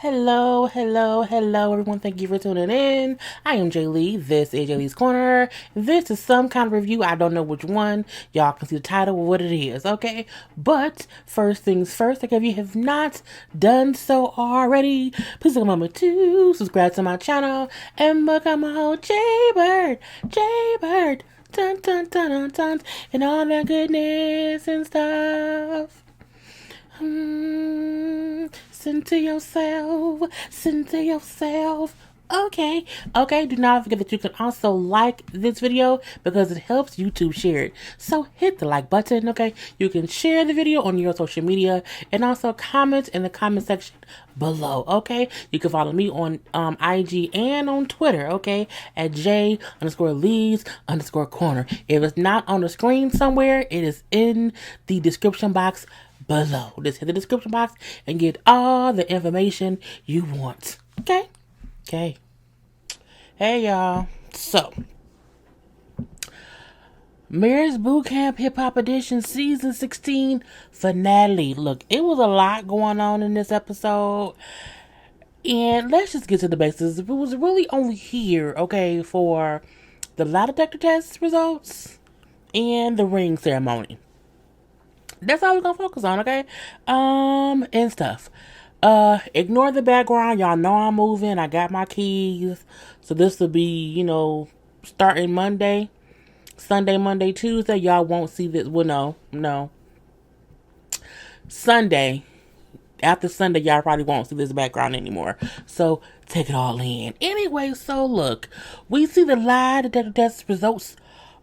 Hello, everyone. Thank you for tuning in. I am Lee. This is JLeesCorner. This is some kind of review. I don't know which one. Y'all can see the title of what it is, okay? But first things first, like if you have not done so already, please take a moment to subscribe to my channel and become a whole JayBird, dun dun dun dun dun, and all that goodness and stuff. Send to yourself. Send to yourself. Okay. Do not forget that you can also like this video because it helps YouTube share it. So hit the like button, okay? You can share the video on your social media and also comment in the comment section below, okay? You can follow me on IG and on Twitter, okay? At J_Lees_Corner. If it's not on the screen somewhere, it is in the description box below. Just hit the description box and get all the information you want. Okay? Hey, y'all. So, Marriage Boot Camp Hip Hop Edition Season 16 finale. Look, it was a lot going on in this episode. And let's just get to the basics. It was really only here, okay, for the lie detector test results and the ring ceremony. That's all we're gonna focus on, okay? And stuff. Ignore the background. Y'all know I'm moving. I got my keys. So this will be, starting Monday, Sunday, Monday, Tuesday. Y'all won't see this. Well, no. Sunday. After Sunday, y'all probably won't see this background anymore. So take it all in. Anyway, so look. We see the lie detector test results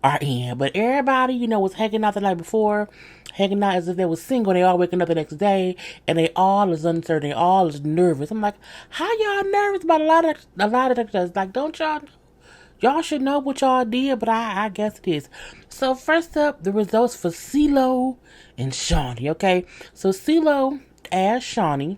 are in. But everybody, was hanging out the night before, hanging out as if they were single. They all waking up the next day, and they all is uncertain. They all is nervous. I'm like, how y'all nervous about a lot of detectives? Like, don't y'all should know what y'all did, but I guess it is. So first up, the results for CeeLo and Shani, okay? So CeeLo asked Shani,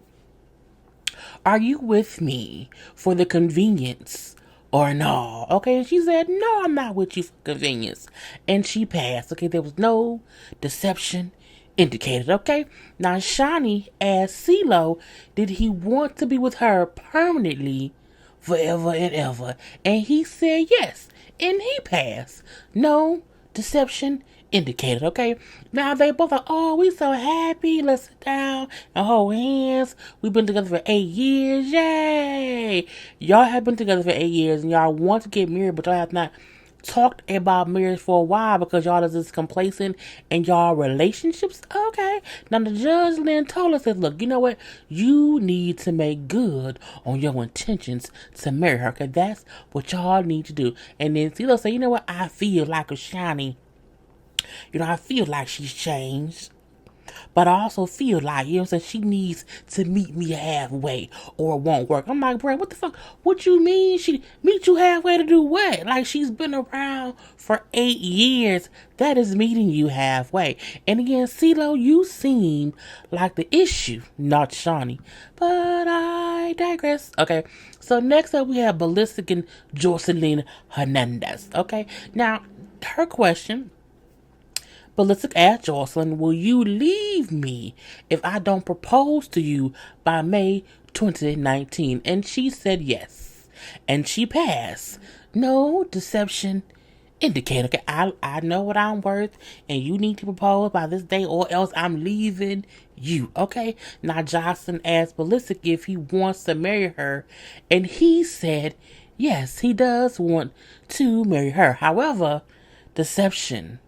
are you with me for the convenience or no? Okay, and she said, no, I'm not with you for convenience. And she passed. Okay, there was no deception indicated. Okay, now Shani asked CeeLo, did he want to be with her permanently forever and ever? And he said yes, and he passed. No deception indicated, okay? Now they both are, oh, we so happy. Let's sit down and hold hands. We've been together for 8 years. Yay! Y'all have been together for 8 years and y'all want to get married, but y'all have not talked about marriage for a while because y'all is just complacent in y'all relationships. Okay. Now the judge then told us that, look, you know what? You need to make good on your intentions to marry her. Okay, that's what y'all need to do. And then CeeLo say, you know what? I feel like a Shani. I feel like she's changed. But I also feel like, she needs to meet me halfway or it won't work. I'm like, bro, what the fuck? What you mean she meet you halfway to do what? Like, she's been around for 8 years. That is meeting you halfway. And again, CeeLo, you seem like the issue, not Shani. But I digress. Okay, so next up we have Ballistic and Joseline Hernandez. Okay, now her question, Ballistic asked Joseline, will you leave me if I don't propose to you by May 2019? And she said yes. And she passed. No deception indicated. Okay, I know what I'm worth, and you need to propose by this day or else I'm leaving you. Okay? Now Joseline asked Ballistic if he wants to marry her, and he said yes, he does want to marry her. However, deception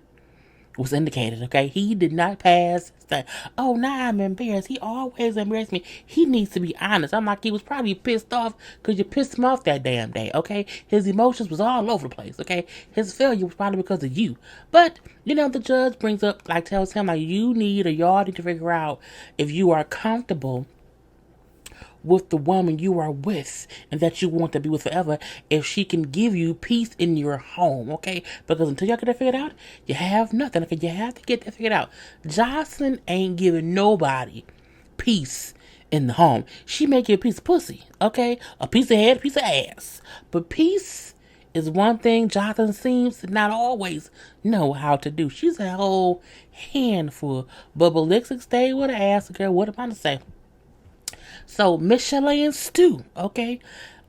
was indicated, okay? He did not pass. Say, oh, now I'm embarrassed. He always embarrassed me. He needs to be honest. I'm like, he was probably pissed off because you pissed him off that damn day, okay? His emotions was all over the place, okay? His failure was probably because of you. But, the judge brings up, tells him, you need or y'all need to figure out if you are comfortable with the woman you are with and that you want to be with forever, if she can give you peace in your home, okay? Because until y'all get that figured out, you have nothing, okay? You have to get that figured out. Joseline ain't giving nobody peace in the home. She may give a piece of pussy, okay? A piece of head, a piece of ass. But peace is one thing Joseline seems to not always know how to do. She's a whole handful. But Ballistic stayed with her ass, girl. What am I to say? So Michelle and Stu, okay?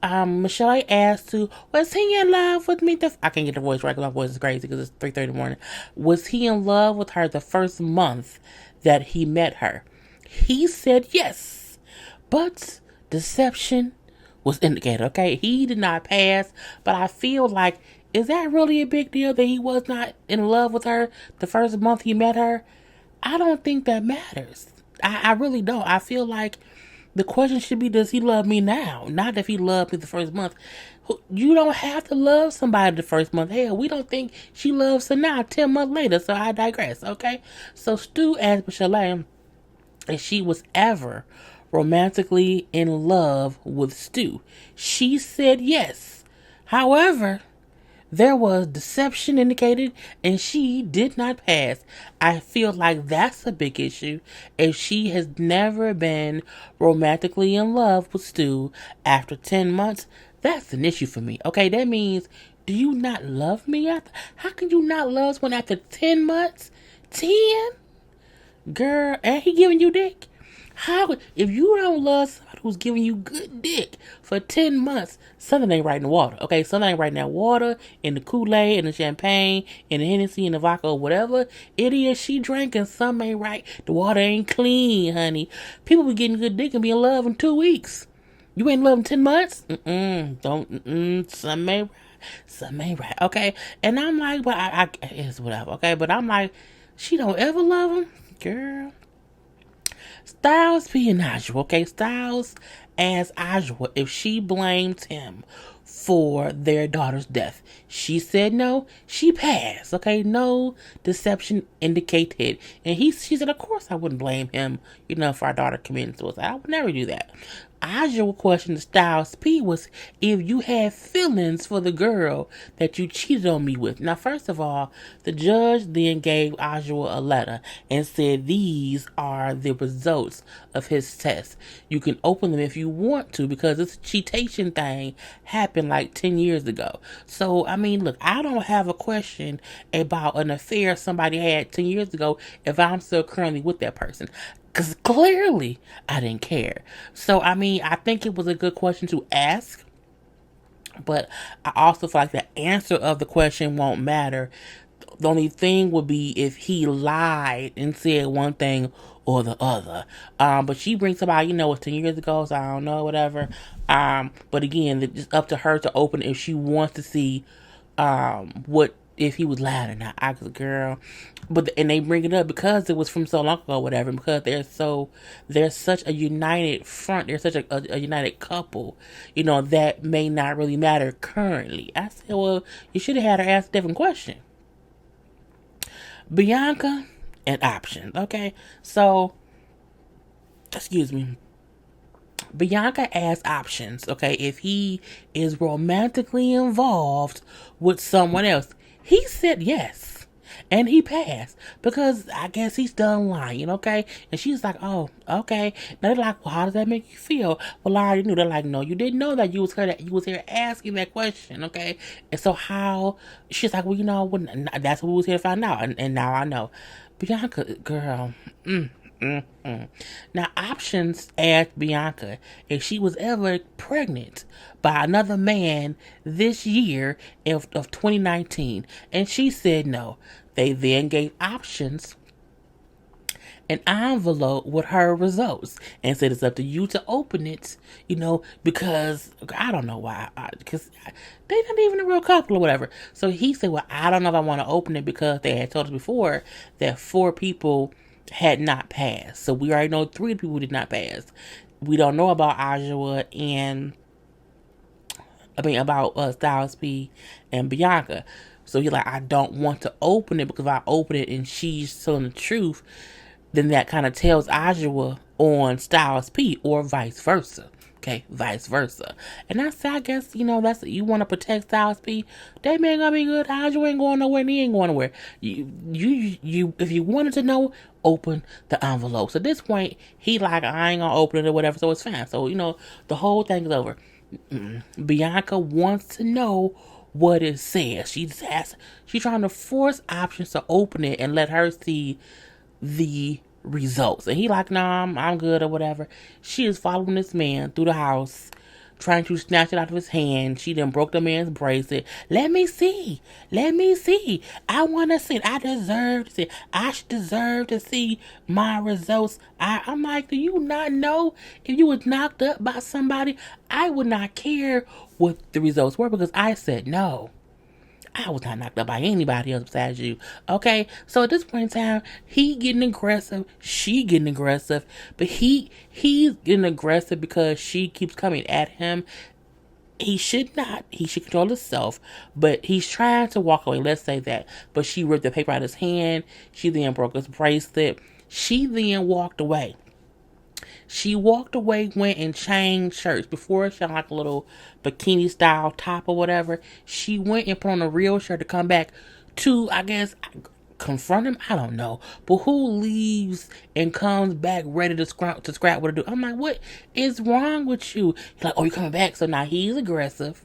Michelle asked Stu, was he in love with me? I can't get the voice right because my voice is crazy because it's 3:30 in the morning. Was he in love with her the first month that he met her? He said yes, but deception was indicated, okay? He did not pass, but I feel like, is that really a big deal that he was not in love with her the first month he met her? I don't think that matters. I really don't. I feel like the question should be, does he love me now? Not if he loved me the first month. You don't have to love somebody the first month. Hell, we don't think she loves her now 10 months later, so I digress, okay? So Stu asked Michelle if she was ever romantically in love with Stu. She said yes. However, there was deception indicated and she did not pass. I feel like that's a big issue. If she has never been romantically in love with Stu after 10 months, that's an issue for me. Okay, that means, do you not love me after? How can you not love someone after 10 months? 10? Girl, and he giving you dick? How, if you don't love somebody who's giving you good dick for 10 months, something ain't right in the water, okay? Something ain't right in that water, in the Kool-Aid, in the champagne, in the Hennessy, in the vodka, or whatever it is she drinking, something ain't right. The water ain't clean, honey. People be getting good dick and be in love in 2 weeks. You ain't in love in 10 months? Something ain't right. Something ain't right, okay? And I'm like, but it's whatever, okay? But I'm like, she don't ever love him? Girl. Styles P and Adjua, okay? Styles asked Adjua if she blamed him for their daughter's death. She said no. She passed, okay? No deception indicated. And she said, of course I wouldn't blame him, for our daughter committing suicide. I would never do that. Adjua question to Styles P was if you had feelings for the girl that you cheated on me with. Now, first of all, the judge then gave Adjua a letter and said these are the results of his test. You can open them if you want to because this cheatation thing happened like 10 years ago. So, I mean, look, I don't have a question about an affair somebody had 10 years ago if I'm still currently with that person. Because clearly I didn't care. So, I mean, I think it was a good question to ask. But I also feel like the answer of the question won't matter. The only thing would be if he lied and said one thing or the other. But she brings about, it's 10 years ago, so I don't know, whatever. But again, it's up to her to open if she wants to see what if he was lying or not. I was a girl, and they bring it up because it was from so long ago, whatever. Because they're such a united front. They're such a united couple. That may not really matter currently. I said, well, you should have had her ask a different question. Bianca and Options. Okay, so excuse me. Bianca asked Options, okay, if he is romantically involved with someone else. He said yes. And he passed because I guess he's done lying, okay? And she's like, oh, okay. Now they're like, well, how does that make you feel? Well, I already knew. They're like, no, you didn't know that you was here asking that question, okay? And so how? She's like, well, that's what we was here to find out, and now I know. Bianca, girl, Now, Options asked Bianca if she was ever pregnant by another man this year of 2019, and she said no. They then gave Options an envelope with her results and said it's up to you to open it, because I don't know why, because they're not even a real couple or whatever. So he said, well, I don't know if I want to open it because they had told us before that 4 people had not passed. So we already know 3 people did not pass. We don't know about Adjua about Styles P and Bianca. So he's like, I don't want to open it because if I open it and she's telling the truth, then that kind of tells Adjua on Styles P or vice versa. Okay, vice versa. And I guess, that's, you want to protect Styles P. That man gonna be good. Adjua ain't going nowhere and he ain't going nowhere. You, if you wanted to know, open the envelope. So at this point, he like, I ain't gonna open it or whatever, so it's fine. So, the whole thing is over. Bianca wants to know what it says. She's trying to force Options to open it and let her see the results. And he like, nah, I'm good or whatever. She is following this man through the house, trying to snatch it out of his hand. She then broke the man's bracelet. Let me see. Let me see. I want to see. I deserve to see. I should deserve to see my results. I'm like, do you not know if you was knocked up by somebody, I would not care what the results were because I said no. I was not knocked up by anybody else besides you. Okay? So at this point in time, he getting aggressive, she getting aggressive, but he's getting aggressive because she keeps coming at him. He should not. He should control himself. But he's trying to walk away. Let's say that. But she ripped the paper out of his hand. She then broke his bracelet. She then walked away. She walked away, went and changed shirts. Before she had like a little bikini style top or whatever. She went and put on a real shirt to come back to, I guess, confront him. I don't know. But who leaves and comes back ready to scrap what to do? I'm like, what is wrong with you? He's like, oh, you're coming back. So now he's aggressive.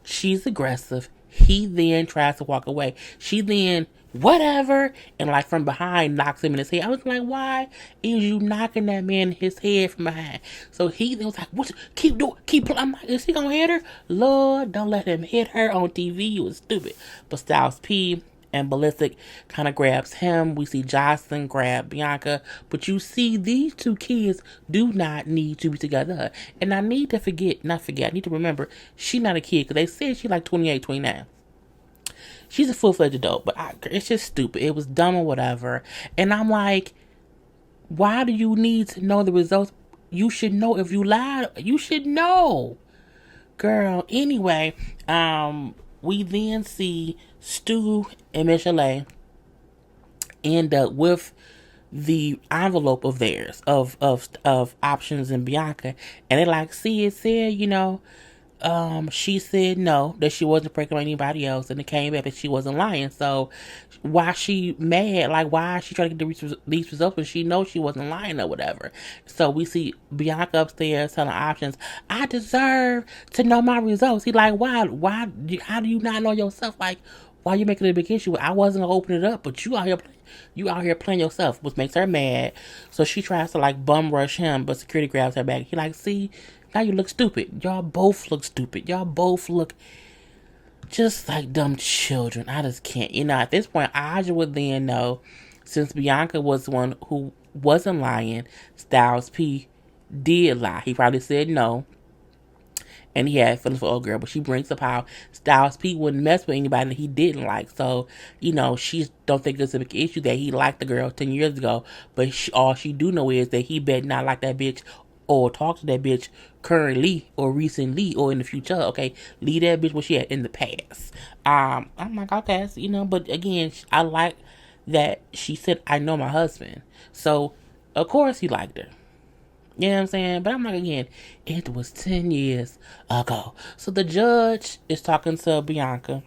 She's aggressive. He then tries to walk away. She then whatever and like from behind knocks him in his head. I was like, why is you knocking that man in his head from behind? So he then was like, what? Keep doing, keep playing. I'm like, is he gonna hit her? Lord, don't let him hit her on TV. You was stupid. But Styles P and Ballistic kind of grabs him. We see Joseline grab Bianca. But you see these two kids do not need to be together. And I need to I need to remember, she's not a kid. Because they said she's like 28, 29. She's a full-fledged adult. But it's just stupid. It was dumb or whatever. And I'm like, why do you need to know the results? You should know if you lied. You should know. Girl, anyway, we then see Stu and Michelle end up with the envelope of theirs of Options and Bianca, and they like, see, it said, she said no, that she wasn't pregnant with anybody else, and it came back that she wasn't lying. So why she mad? Like, why is she trying to get these results when she knows she wasn't lying or whatever? So we see Bianca upstairs telling Options, I deserve to know my results. He like, why? How do you not know yourself? Like, why are you making it a big issue? I wasn't gonna open it up, but you out here playing yourself, which makes her mad. So she tries to like bum rush him, but security grabs her back. He like, see, now you look stupid. Y'all both look stupid. Y'all both look just like dumb children. I just can't. At this point, Adjua would then know, since Bianca was the one who wasn't lying, Styles P did lie. He probably said no. And he had feelings for old girl, but she brings up how Styles P wouldn't mess with anybody that he didn't like. So, she don't think it's a big issue that he liked the girl 10 years ago. But all she do know is that he better not like that bitch or talk to that bitch currently or recently or in the future. Okay, leave that bitch where she at in the past. I'm like, okay, but again, I like that she said, I know my husband. So, of course he liked her. You know what I'm saying? But I'm like, again, it was 10 years ago. So the judge is talking to Bianca.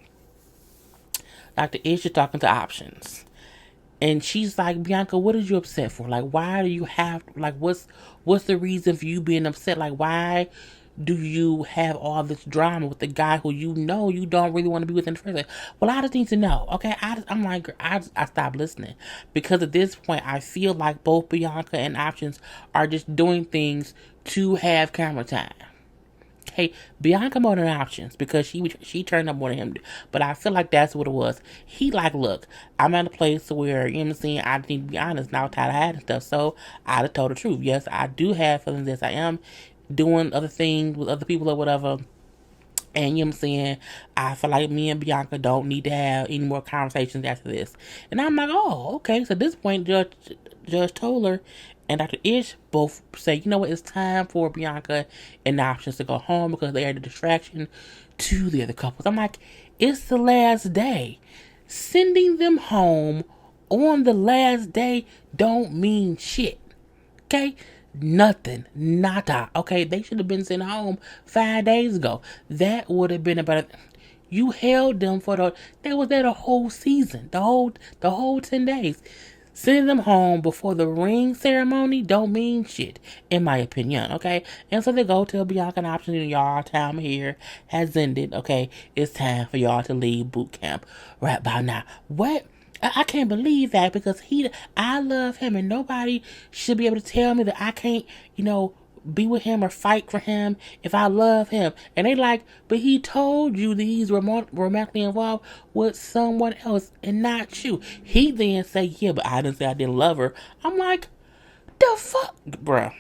Dr. Ish is talking to Options. And she's like, Bianca, what are you upset for? Like, why do you have, like, what's the reason for you being upset? Like, why do you have all this drama with the guy who you don't really want to be with in the first place? Well, I just need to know. Okay, I'm like, I stopped listening. Because at this point, I feel like both Bianca and Options are just doing things to have camera time. Okay, Bianca more than Options because she turned up more than him. But I feel like that's what it was. He like, look, I'm at a place where, you know what I'm saying, I need to be honest, now tired of hiding stuff. So I just told the truth. Yes, I do have feelings. Yes, I am doing other things with other people or whatever. And you know what I'm saying, I feel like me and Bianca don't need to have any more conversations after this. And I'm like, oh, okay. So at this point, Judge Toller and Dr. Ish both say, you know what, it's time for Bianca and Options to go home because they are the distraction to the other couples. I'm like, it's the last day. Sending them home on the last day don't mean shit. Okay? Nothing. Nada. Okay? They should have been sent home 5 days ago. That would have been about... You held them they was there the whole season. The whole 10 days. Sending them home before the ring ceremony don't mean shit, in my opinion, okay? And so they go to Bianca and Options, y'all time here has ended, okay? It's time for y'all to leave boot camp right by now. What? I can't believe that because I love him and nobody should be able to tell me that I can't, be with him or fight for him if I love him. And they like, but he told you that he's romantically involved with someone else and not you. He then say, yeah, but I didn't say I didn't love her. I'm like, the fuck, bruh.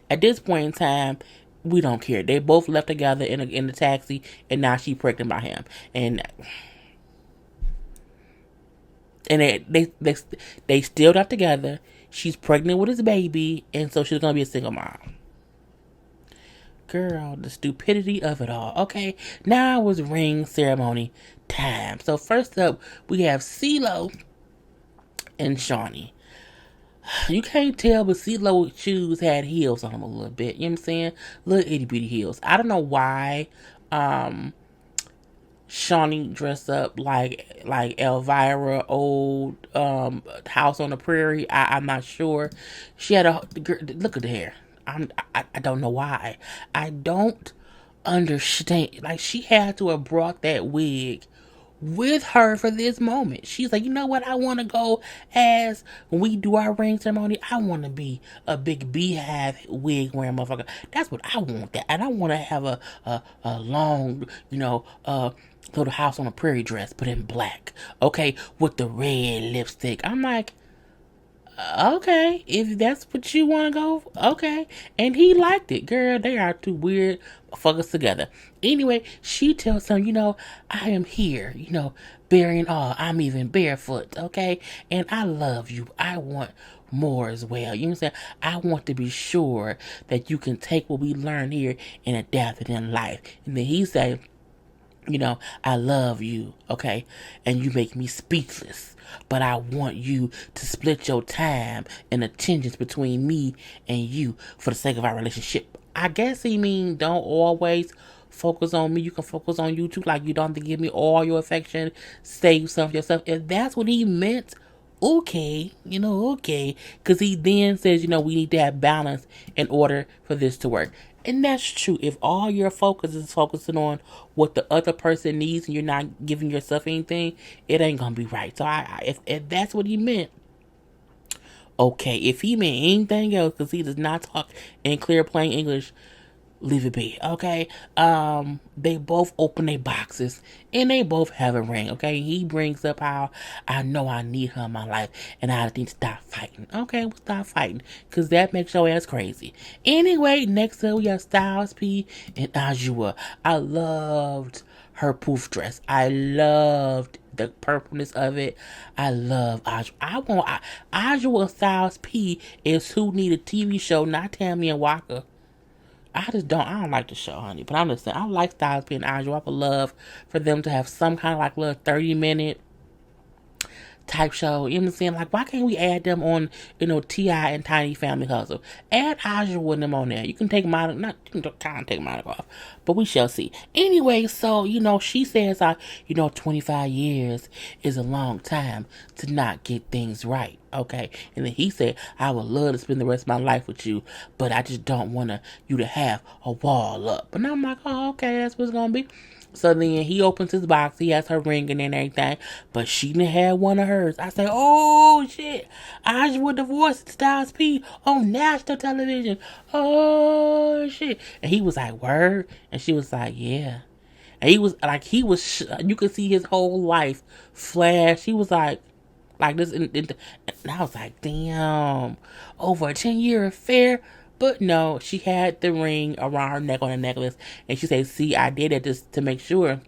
At this point in time, we don't care. They both left together in the taxi, and now she's pregnant by him. And they still not together. She's pregnant with his baby, and so she's gonna be a single mom. Girl, the stupidity of it all. Okay, now it was ring ceremony time. So first up, we have CeeLo and Shani. You can't tell, but CeeLo shoes had heels on them a little bit. You know what I'm saying? Little itty bitty heels. I don't know why. Shawnee dressed up like Elvira old House on the Prairie. I'm not sure. She had look at the hair. I don't know why. I don't understand. Like she had to have brought that wig with her for this moment. She's like, you know what? I want to go as when we do our ring ceremony. I want to be a big beehive wig wearing motherfucker. That's what I want. That, and I want to have a long, little House on the Prairie dress, but in black. Okay, with the red lipstick. I'm like, okay, if that's what you want to go, okay. And he liked it. Girl, they are two weird fuckers together. Anyway, she tells him, I am here, bearing all. I'm even barefoot, okay? And I love you. I want more as well. You know what I'm saying? I want to be sure that you can take what we learn here and adapt it in life. And then he said, I love you, okay? And you make me speechless. But I want you to split your time and attentions between me and you for the sake of our relationship. I guess he mean don't always focus on me. You can focus on you too. Like you don't have to give me all your affection. Save some for yourself. If that's what he meant, okay, okay. Because he then says, we need to have balance in order for this to work. And that's true. If all your focus is focusing on what the other person needs and you're not giving yourself anything, it ain't gonna be right. So if that's what he meant, okay. If he meant anything else, because he does not talk in clear plain English, leave it be, okay? They both open their boxes and they both have a ring, okay? He brings up how I know I need her in my life and I need to stop fighting. Okay, we'll stop fighting because that makes your ass crazy. Anyway, next up we have Styles P and Adjua. I loved her poof dress. I loved the purpleness of it. I love Adjua. Adjua Styles P is who need a TV show, not Tammy and Walker. I don't like the show, honey. But I'm just saying, I like Styles P and Adjua. I would love for them to have some kind of like little 30-minute type show. You know what I'm saying? Like, why can't we add them on, T.I. and Tiny Family Hustle? Add Adjua with them on there. You can take Monica, you can kind of take Monica off, but we shall see. Anyway, so, she says, 25 years is a long time to not get things right. Okay, and then he said, I would love to spend the rest of my life with you, but I just don't want you to have a wall up. And I'm like, oh, okay, that's what's gonna be. So then he opens his box, he has her ring and everything, but she didn't have one of hers. I say, oh shit, I would divorce Styles P on national television. Oh shit. And he was like, word? And she was like, yeah. And you could see his whole life flash. He was like this, and I was like, damn, over a 10-year affair. But no, she had the ring around her neck on a necklace, and she said, see, I did it just to make sure,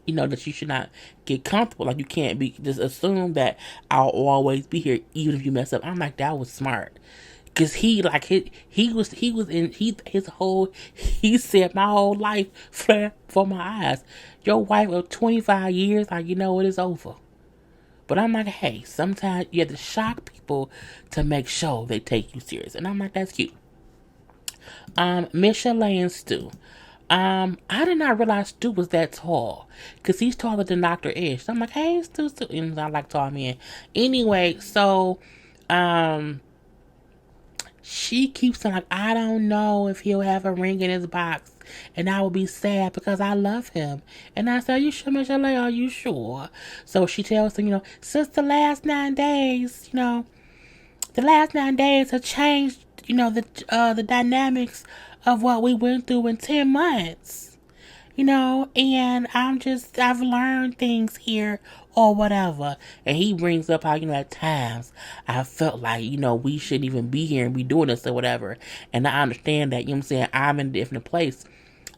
that you should not get comfortable. Like, you can't just assume that I'll always be here, even if you mess up. I'm like, that was smart. Cause he said my whole life flared before my eyes. Your wife of 25 years, like, it is over. But I'm like, hey, sometimes you have to shock people to make sure they take you serious. And I'm like, that's cute. Michelle and Stu. I did not realize Stu was that tall. Because he's taller than Dr. Ish. So I'm like, hey, Stu. And I like tall men. Anyway, so, She keeps saying, like, I don't know if he'll have a ring in his box. And I will be sad because I love him. And I said, are you sure, Miss LA? Are you sure? So she tells him, since the last 9 days, the last 9 days have changed, the dynamics of what we went through in 10 months. And I've learned things here or whatever. And he brings up how, at times I felt like, we shouldn't even be here and be doing this or whatever. And I understand that, I'm in a different place.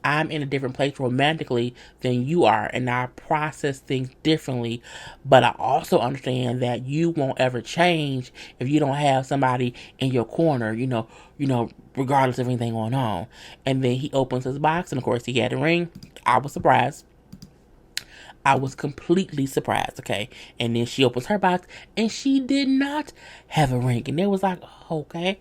I'm in a different place romantically than you are, and I process things differently. But I also understand that you won't ever change if you don't have somebody in your corner, regardless of anything going on. And then he opens his box, and of course he had a ring. I was surprised. I was completely surprised, okay? And then she opens her box, and she did not have a ring. And it was like, oh, okay.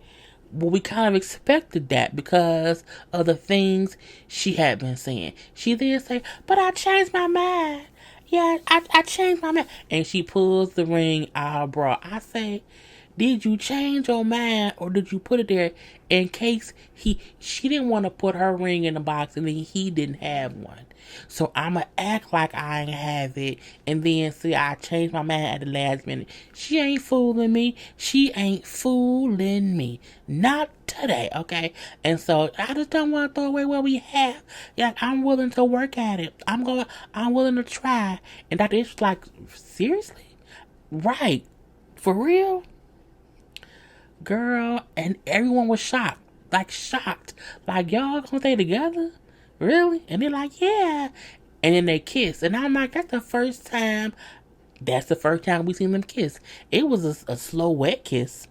Well, we kind of expected that because of the things she had been saying. She did say, but I changed my mind. Yeah, I changed my mind. And she pulls the ring out of her bra. I say, did you change your mind or did you put it there in case she didn't want to put her ring in the box and then he didn't have one? So I'ma act like I ain't have it and then see I changed my mind at the last minute. She ain't fooling me. She ain't fooling me. Not today, okay? And so I just don't want to throw away what we have. Yeah, I'm willing to work at it. I'm willing to try. And Dr. Ish was like, seriously? Right. For real? Girl, and everyone was shocked. Like, shocked. Like, y'all gonna stay together? Really? And they're like, yeah. And then they kiss. And I'm like, that's the first time we seen them kiss. It was a slow, wet kiss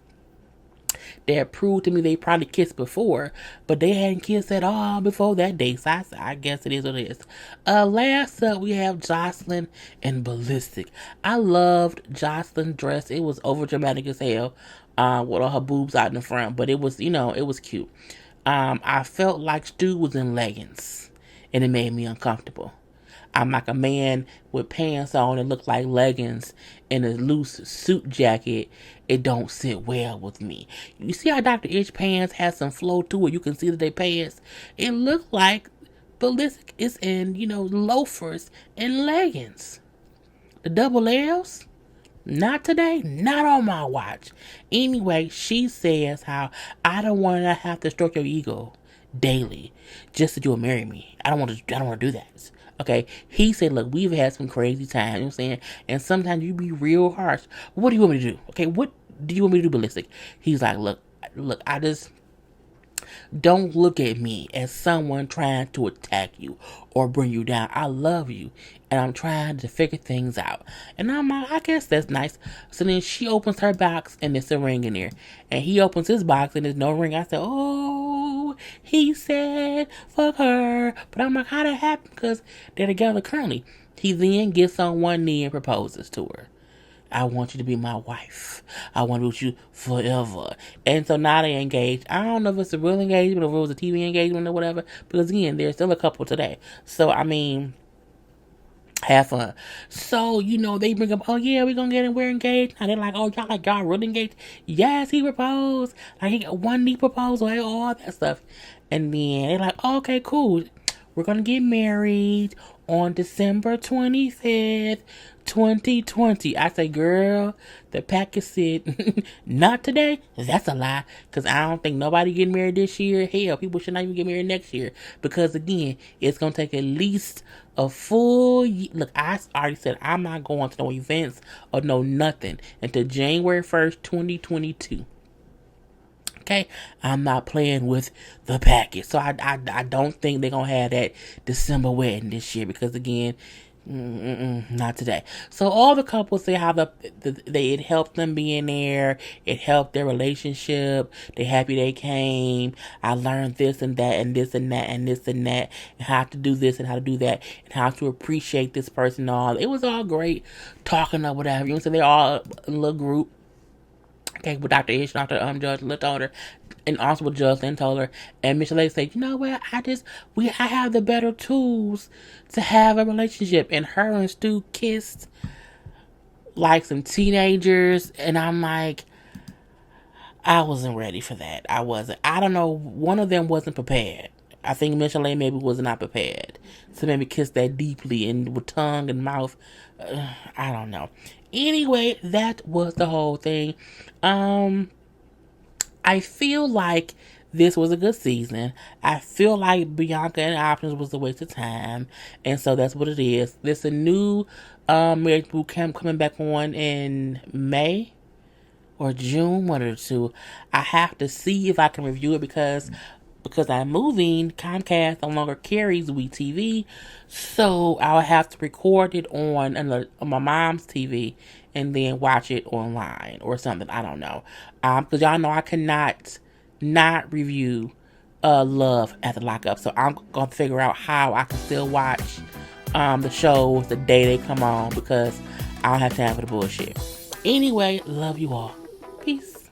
that proved to me they probably kissed before, but they hadn't kissed at all before that day. So I guess it is what it is. Last up, we have Joseline and Ballistic. I loved Joseline's dress. It was over dramatic as hell, with all her boobs out in the front, but it was, it was cute. I felt like Stu was in leggings, and it made me uncomfortable. I'm like a man with pants on and look like leggings and a loose suit jacket. It don't sit well with me. You see how Dr. Itch pants has some flow to it? You can see that they pants. It looked like Ballistic is in, loafers and leggings. The double L's? Not today, not on my watch. Anyway, she says how I don't want to have to stroke your ego daily just so you'll marry me. I don't want to do that. Okay, he said, look, we've had some crazy times, you know what I'm saying? And sometimes you be real harsh. What do you want me to do? Okay, what do you want me to do, Ballistic? He's like, look, I just don't look at me as someone trying to attack you or bring you down. I love you and I'm trying to figure things out. And I'm like, I guess that's nice. So then she opens her box and there's a ring in there. And he opens his box and there's no ring. I said, oh, he said, fuck her. But I'm like, how'd that happen? Because they're together currently. He then gets on one knee and proposes to her. I want you to be my wife. I want to be with you forever. And so now they engaged. I don't know if it's a real engagement or if it was a TV engagement or whatever. Because again, they're still a couple today. So, I mean, have fun. So, they bring up, oh yeah, we're going to get it. We're engaged. And they're like, oh, y'all really engaged? Yes, he proposed. Like, he got one knee proposal, all that stuff. And then they're like, oh, okay, cool. We're going to get married on December 25th, 2020. I say, girl, the package said, not today. That's a lie. Because I don't think nobody getting married this year. Hell, people should not even get married next year. Because, again, it's going to take at least a full year. Look, I already said I'm not going to no events or no nothing until January 1st, 2022. Okay, I'm not playing with the package. So I don't think they're going to have that December wedding this year because, again, not today. So all the couples say how it helped them being there. It helped their relationship. They're happy they came. I learned this and that and this and that and this and that and how to do this and how to do that and how to appreciate this person. All it was all great talking or whatever. You know, so they're all in a little group. Okay, with Dr. Ish, Dr. Judge told her, and also with Joseline told her, and Michelle Lake said, you know what, I have the better tools to have a relationship, and her and Stu kissed like some teenagers, and I'm like, I wasn't ready for that. I wasn't. I don't know. One of them wasn't prepared. I think Micheline maybe was not prepared to maybe kiss that deeply and with tongue and mouth. I don't know. Anyway, that was the whole thing. I feel like this was a good season. I feel like Bianca and Options was a waste of time, and so that's what it is. There's a new marriage boot camp coming back on in May or June, one of the two. I have to see if I can review it because I'm moving. Comcast no longer carries WeTV, so I'll have to record it on my mom's TV and then watch it online or something. I don't know, because y'all know I cannot not review Love at the Lockup, so I'm gonna figure out how I can still watch the shows the day they come on because I don't have time for the bullshit. Anyway, love you all. Peace.